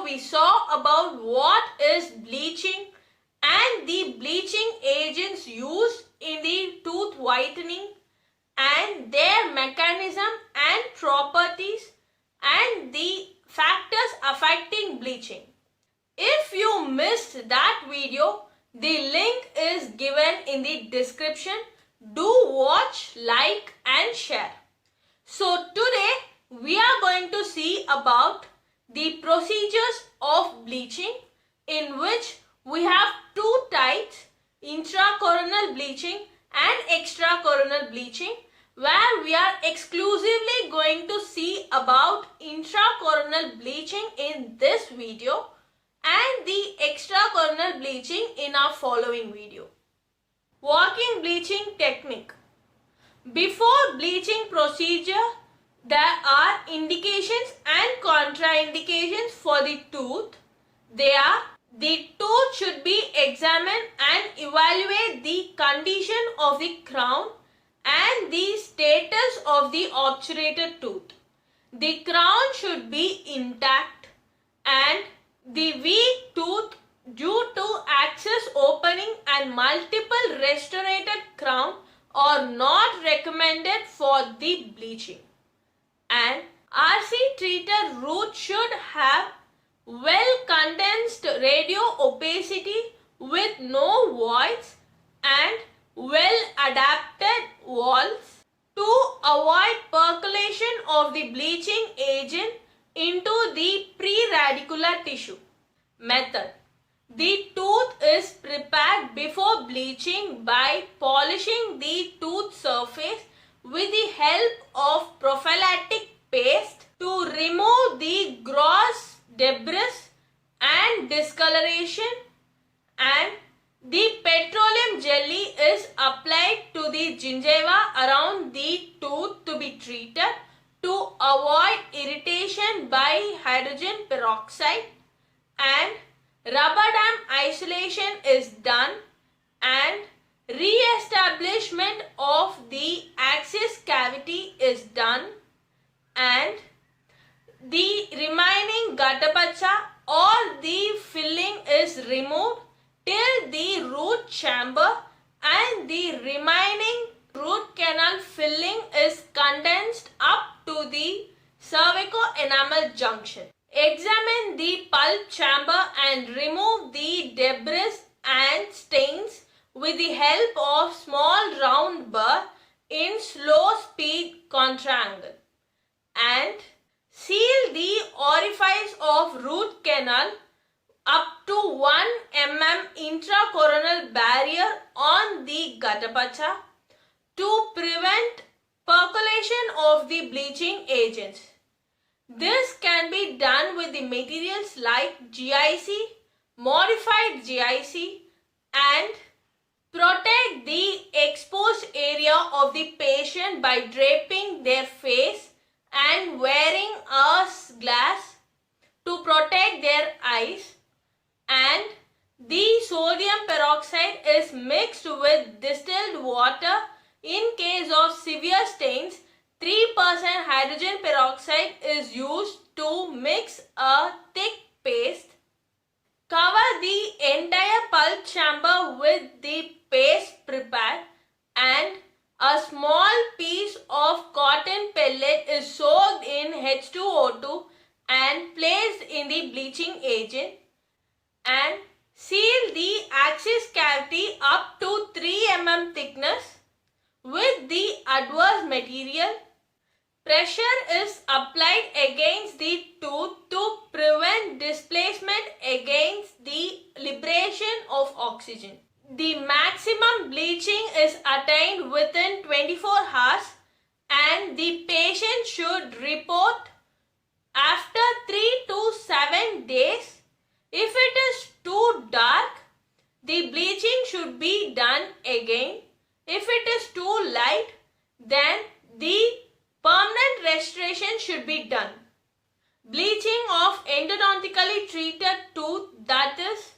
video we saw about what is bleaching and the bleaching agents used in the tooth whitening and their mechanism and properties and the factors affecting bleaching. If you missed that video, the link is given in the description. Do watch, like and share. So today we are going to see about the procedures of bleaching, in which we have two types, intracoronal bleaching and extracoronal bleaching, where we are exclusively going to see about intracoronal bleaching in this video and the extracoronal bleaching in our following video. Working bleaching technique. Before bleaching procedure, there are indications and contraindications for the tooth. They are: the tooth should be examined and evaluate the condition of the crown and the status of the obturated tooth. The crown should be intact and the weak tooth due to access opening and multiple restorated crown are not recommended for the bleaching. And RC treated root should have well condensed radio opacity with no voids and well adapted walls to avoid percolation of the bleaching agent into the pre-radicular tissue. Method. The tooth is prepared before bleaching by polishing the tooth surface with the help of prophylactic paste to remove the gross debris and discoloration, and the petroleum jelly is applied to the gingiva around the tooth to be treated to avoid irritation by hydrogen peroxide, and rubber dam isolation is done and re-establishment of the axis cavity is done, and the remaining gatapacha or the filling is removed till the root chamber and the remaining root canal filling is condensed up to the cervico-enamel junction. Examine the pulp chamber and remove the debris and stains with the help of small round burr in slow speed contraangle, and seal the orifice of root canal up to 1 mm intracoronal barrier on the gatapacha to prevent percolation of the bleaching agents. This can be done with the materials like GIC, modified GIC, and protect the exposed area of the patient by draping their face and wearing a glass to protect their eyes, and the sodium peroxide is mixed with distilled water. In case of severe stains, 3% hydrogen peroxide is used to mix a thick paste. Cover the entire pulp chamber with the paste prepared, and a small piece of cotton pellet is soaked in H2O2 and placed in the bleaching agent, and seal the axis cavity up to 3 mm thickness with the adverse material. Pressure is applied against the tooth to prevent displacement against the liberation of oxygen. The maximum bleaching is attained within 24 hours and the patient should report after 3 to 7 days. If it is too dark, the bleaching should be done again. If it is too light, then the permanent restoration should be done. Bleaching of endodontically treated tooth, that is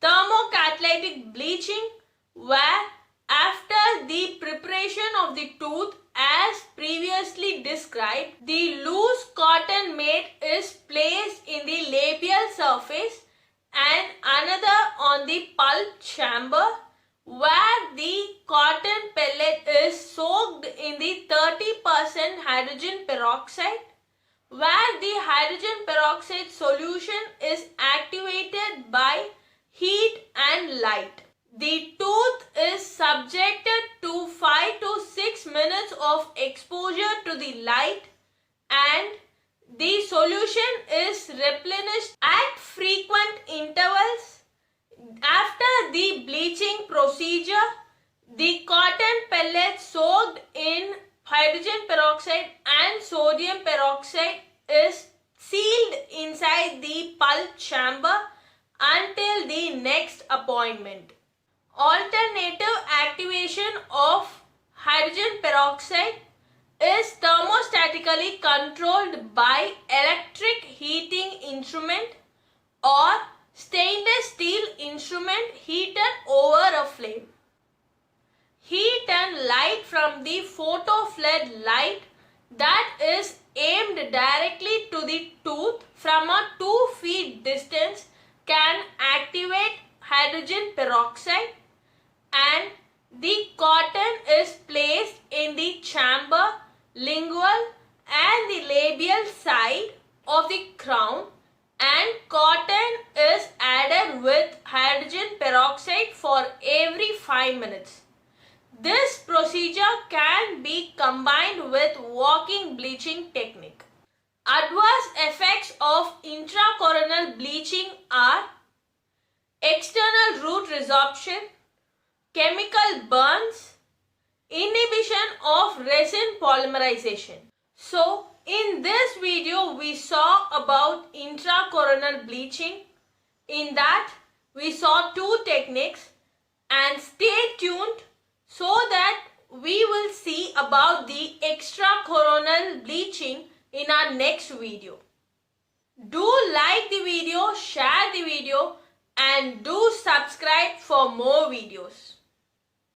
thermocatalytic bleaching, where after the preparation of the tooth as previously described, the loose cotton made is placed in the labial surface and another on the pulp chamber, where the cotton pellet is soaked in the 30% hydrogen peroxide, where the hydrogen peroxide solution is activated by heat and light. The tooth is subjected to 5 to 6 minutes of exposure to the light, and the solution is replenished at frequent intervals. After the bleaching procedure, the cotton pellet soaked in hydrogen peroxide and sodium peroxide is sealed inside the pulp chamber until the next appointment. Alternative activation of hydrogen peroxide is thermostatically controlled by electric heating instrument or stainless steel instrument heated over a flame. Heat and light from the photo flood light that is aimed directly to the tooth from a 2 feet distance can activate hydrogen peroxide, and the cotton is placed in the chamber, lingual and the labial side of the crown, and cotton is added with hydrogen peroxide for every 5 minutes. This procedure can be combined with walking bleaching technique. Adverse effects of intracoronal bleaching are external root resorption, chemical burns, inhibition of resin polymerization. So, in this video we saw about intracoronal bleaching. In that we saw 2 techniques, and stay tuned so that we will see about the extracoronal bleaching in our next video. Do like the video, share the video, and do subscribe for more videos.